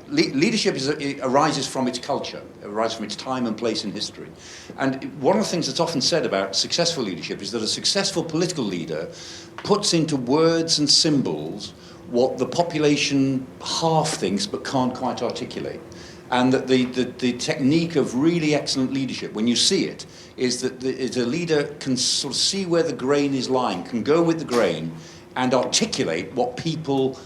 leadership arises from its culture, it arises from its time and place in history. And one of the things that's often said about successful leadership is that a successful political leader puts into words and symbols what the population half thinks but can't quite articulate. And that the technique of really excellent leadership, when you see it, is that a leader can sort of see where the grain is lying, can go with the grain and articulate what people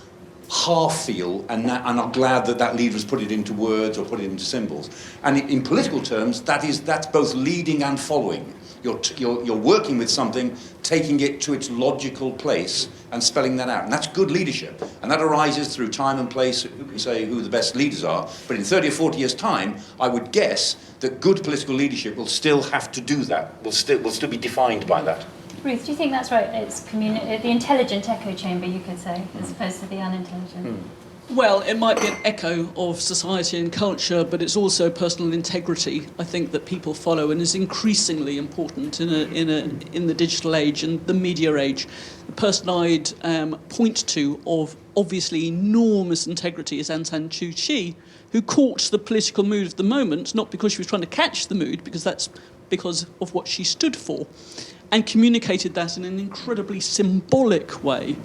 half feel, and are glad that leader has put it into words or put it into symbols. And in political terms, that's both leading and following. You're working with something, taking it to its logical place and spelling that out. And that's good leadership. And that arises through time and place. Who can say who the best leaders are? But in 30 or 40 years' time, I would guess that good political leadership will still have to do that, will still be defined by that. Ruth, do you think that's right? It's the intelligent echo chamber, you could say, as opposed to the unintelligent. Well, it might be an echo of society and culture, but it's also personal integrity, I think, that people follow, and is increasingly important in the digital age and the media age. The person I'd point to of obviously enormous integrity is Aung San Suu Kyi, who caught the political mood of the moment, not because she was trying to catch the mood, because that's because of what she stood for, and communicated that in an incredibly symbolic way.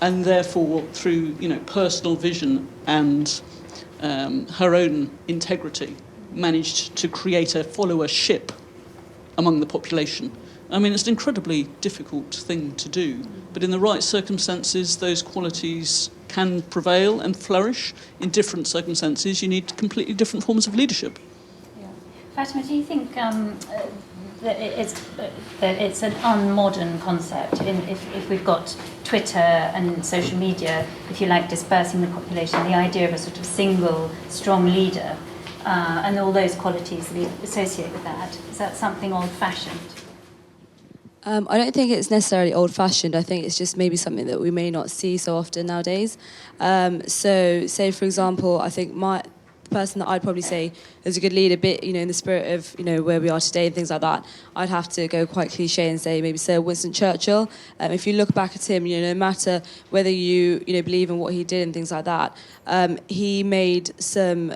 And therefore, through personal vision and her own integrity, managed to create a followership among the population. I mean, it's an incredibly difficult thing to do, but in the right circumstances, those qualities can prevail and flourish. In different circumstances, you need completely different forms of leadership. Yeah. Fatima, do you think that it's an unmodern concept if we've got Twitter and social media, if you like, dispersing the population, the idea of a sort of single strong leader and all those qualities that we associate with that, is that something old-fashioned? I don't think it's necessarily old-fashioned. I think it's just maybe something that we may not see so often nowadays. So, say, for example, I think the person that I'd probably say is a good leader, bit in the spirit of where we are today and things like that, I'd have to go quite cliche and say maybe Sir Winston Churchill. If you look back at him, no matter whether you believe in what he did and things like that, he made some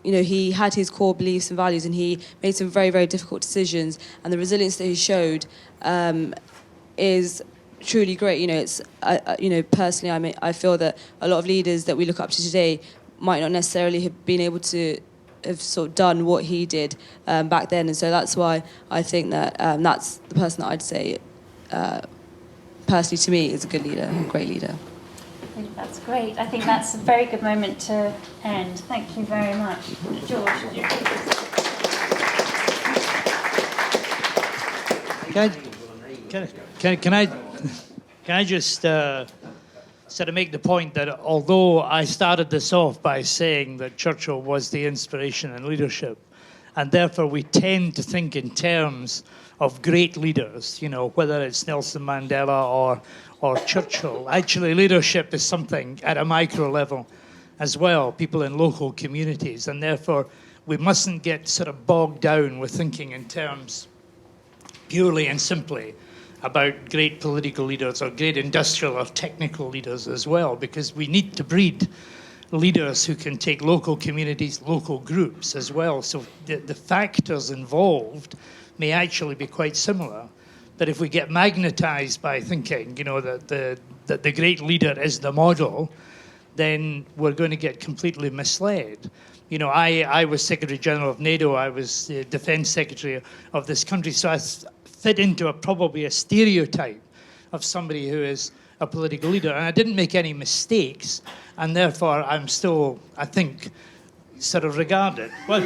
he had his core beliefs and values, and he made some very, very difficult decisions. And the resilience that he showed is truly great. It's personally, I feel that a lot of leaders that we look up to today might not necessarily have been able to have sort of done what he did back then. And so that's why I think that that's the person that I'd say, personally to me, is a good leader, a great leader. I think that's great. I think that's a very good moment to end. Thank you very much. George. Can I just sort of make the point that although I started this off by saying that Churchill was the inspiration in leadership, and therefore we tend to think in terms of great leaders, whether it's Nelson Mandela or Churchill. Actually, leadership is something at a micro level as well, people in local communities, and therefore we mustn't get sort of bogged down with thinking in terms purely and simply about great political leaders or great industrial or technical leaders as well, because we need to breed leaders who can take local communities, local groups as well. So the factors involved may actually be quite similar. But if we get magnetized by thinking, that the great leader is the model, then we're going to get completely misled. I was Secretary General of NATO. I was the Defence Secretary of this country. So I fit into probably a stereotype of somebody who is a political leader. And I didn't make any mistakes. And therefore, I'm still, I think, sort of regarded. Well,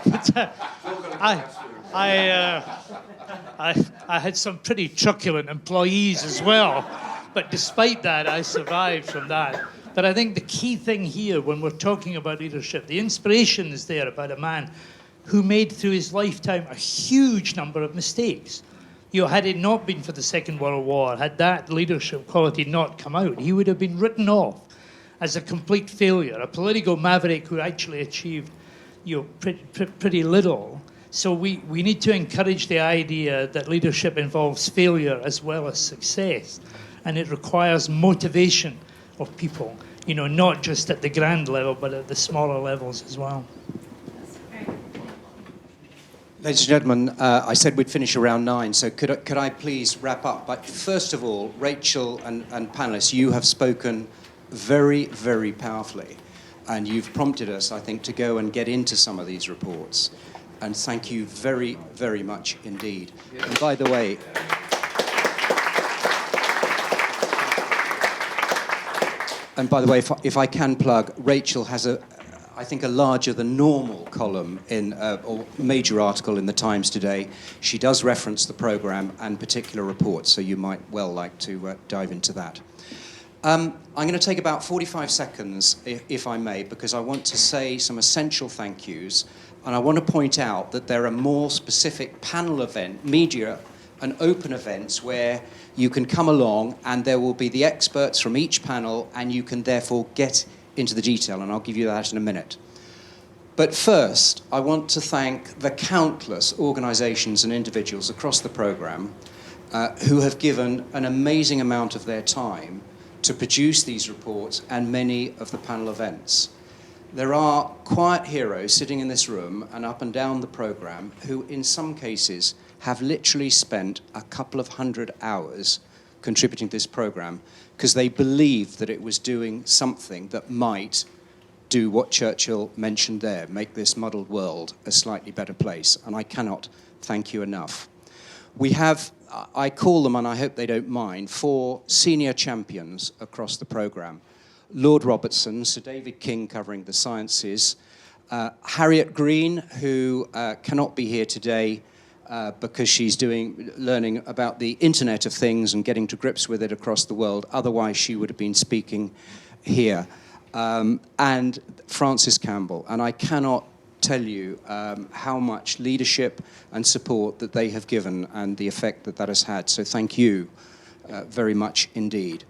but, I had some pretty truculent employees as well. But despite that, I survived from that. But I think the key thing here, when we're talking about leadership, the inspiration is there about a man who made through his lifetime a huge number of mistakes. Had it not been for the Second World War, had that leadership quality not come out, he would have been written off as a complete failure, a political maverick who actually achieved pretty little. So we need to encourage the idea that leadership involves failure as well as success. And it requires motivation of people, not just at the grand level, but at the smaller levels as well. Ladies and gentlemen, I said we'd finish around 9, so could I please wrap up? But first of all, Rachel and panellists, you have spoken very, very powerfully, and you've prompted us, I think, to go and get into some of these reports. And thank you very, very much indeed. And by the way, if I can plug, Rachel has I think a larger than normal column or major article in the Times today. She does reference the programme and particular reports, so you might well like to dive into that. I'm going to take about 45 seconds, if I may, because I want to say some essential thank yous, and I want to point out that there are more specific panel media and open events where you can come along and there will be the experts from each panel and you can therefore get into the detail, and I'll give you that in a minute. But first, I want to thank the countless organisations and individuals across the programme who have given an amazing amount of their time to produce these reports and many of the panel events. There are quiet heroes sitting in this room and up and down the programme who, in some cases, have literally spent a couple of hundred hours contributing to this programme because they believed that it was doing something that might do what Churchill mentioned there, make this muddled world a slightly better place. And I cannot thank you enough. We have, I call them, and I hope they don't mind, 4 senior champions across the programme. Lord Robertson, Sir David King covering the sciences, Harriet Green, who cannot be here today because she's learning about the Internet of Things and getting to grips with it across the world. Otherwise, she would have been speaking here. And Francis Campbell. And I cannot tell you how much leadership and support that they have given and the effect that that has had. So thank you very much indeed.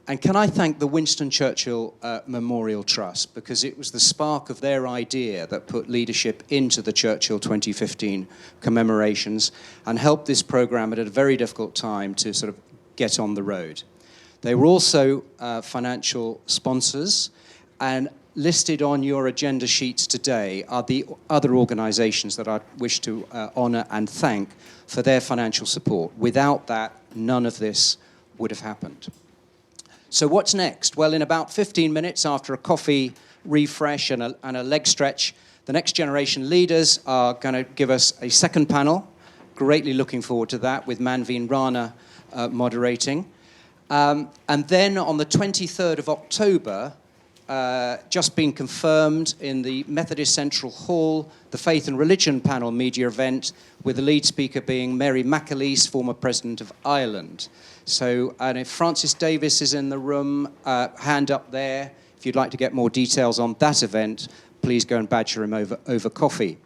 And can I thank the Winston Churchill Memorial Trust, because it was the spark of their idea that put leadership into the Churchill 2015 commemorations and helped this programme at a very difficult time to sort of get on the road. They were also financial sponsors, And listed on your agenda sheets today are the other organisations that I wish to honour and thank for their financial support. Without that, none of this would have happened. So what's next? Well, in about 15 minutes after a coffee refresh and a leg stretch, the next generation leaders are going to give us a second panel. Greatly looking forward to that, with Manveen Rana moderating. And then on the 23rd of October, just been confirmed in the Methodist Central Hall, the Faith and Religion panel media event, with the lead speaker being Mary McAleese, former President of Ireland. So, and if Francis Davis is in the room, hand up there. If you'd like to get more details on that event, please go and badger him over coffee.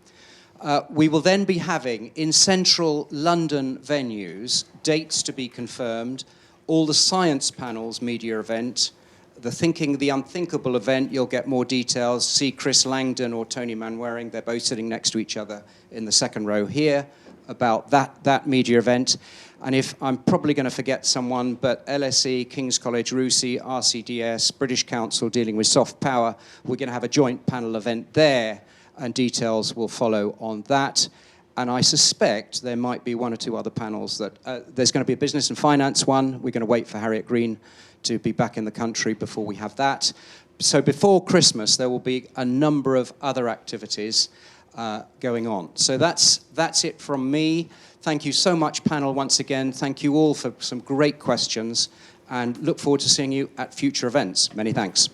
We will then be having, in central London venues, dates to be confirmed, all the science panels media event, the Thinking the Unthinkable event, you'll get more details. See Chris Langdon or Tony Manwaring, they're both sitting next to each other in the second row here, about that media event. And if I'm probably going to forget someone, but LSE, King's College, RUSI, RCDS, British Council dealing with soft power, we're going to have a joint panel event there, and details will follow on that. And I suspect there might be one or two other panels that there's going to be a business and finance one. We're going to wait for Harriet Green to be back in the country before we have that. So before Christmas, there will be a number of other activities going on. So that's it from me. Thank you so much, panel, once again. Thank you all for some great questions, and look forward to seeing you at future events. Many thanks.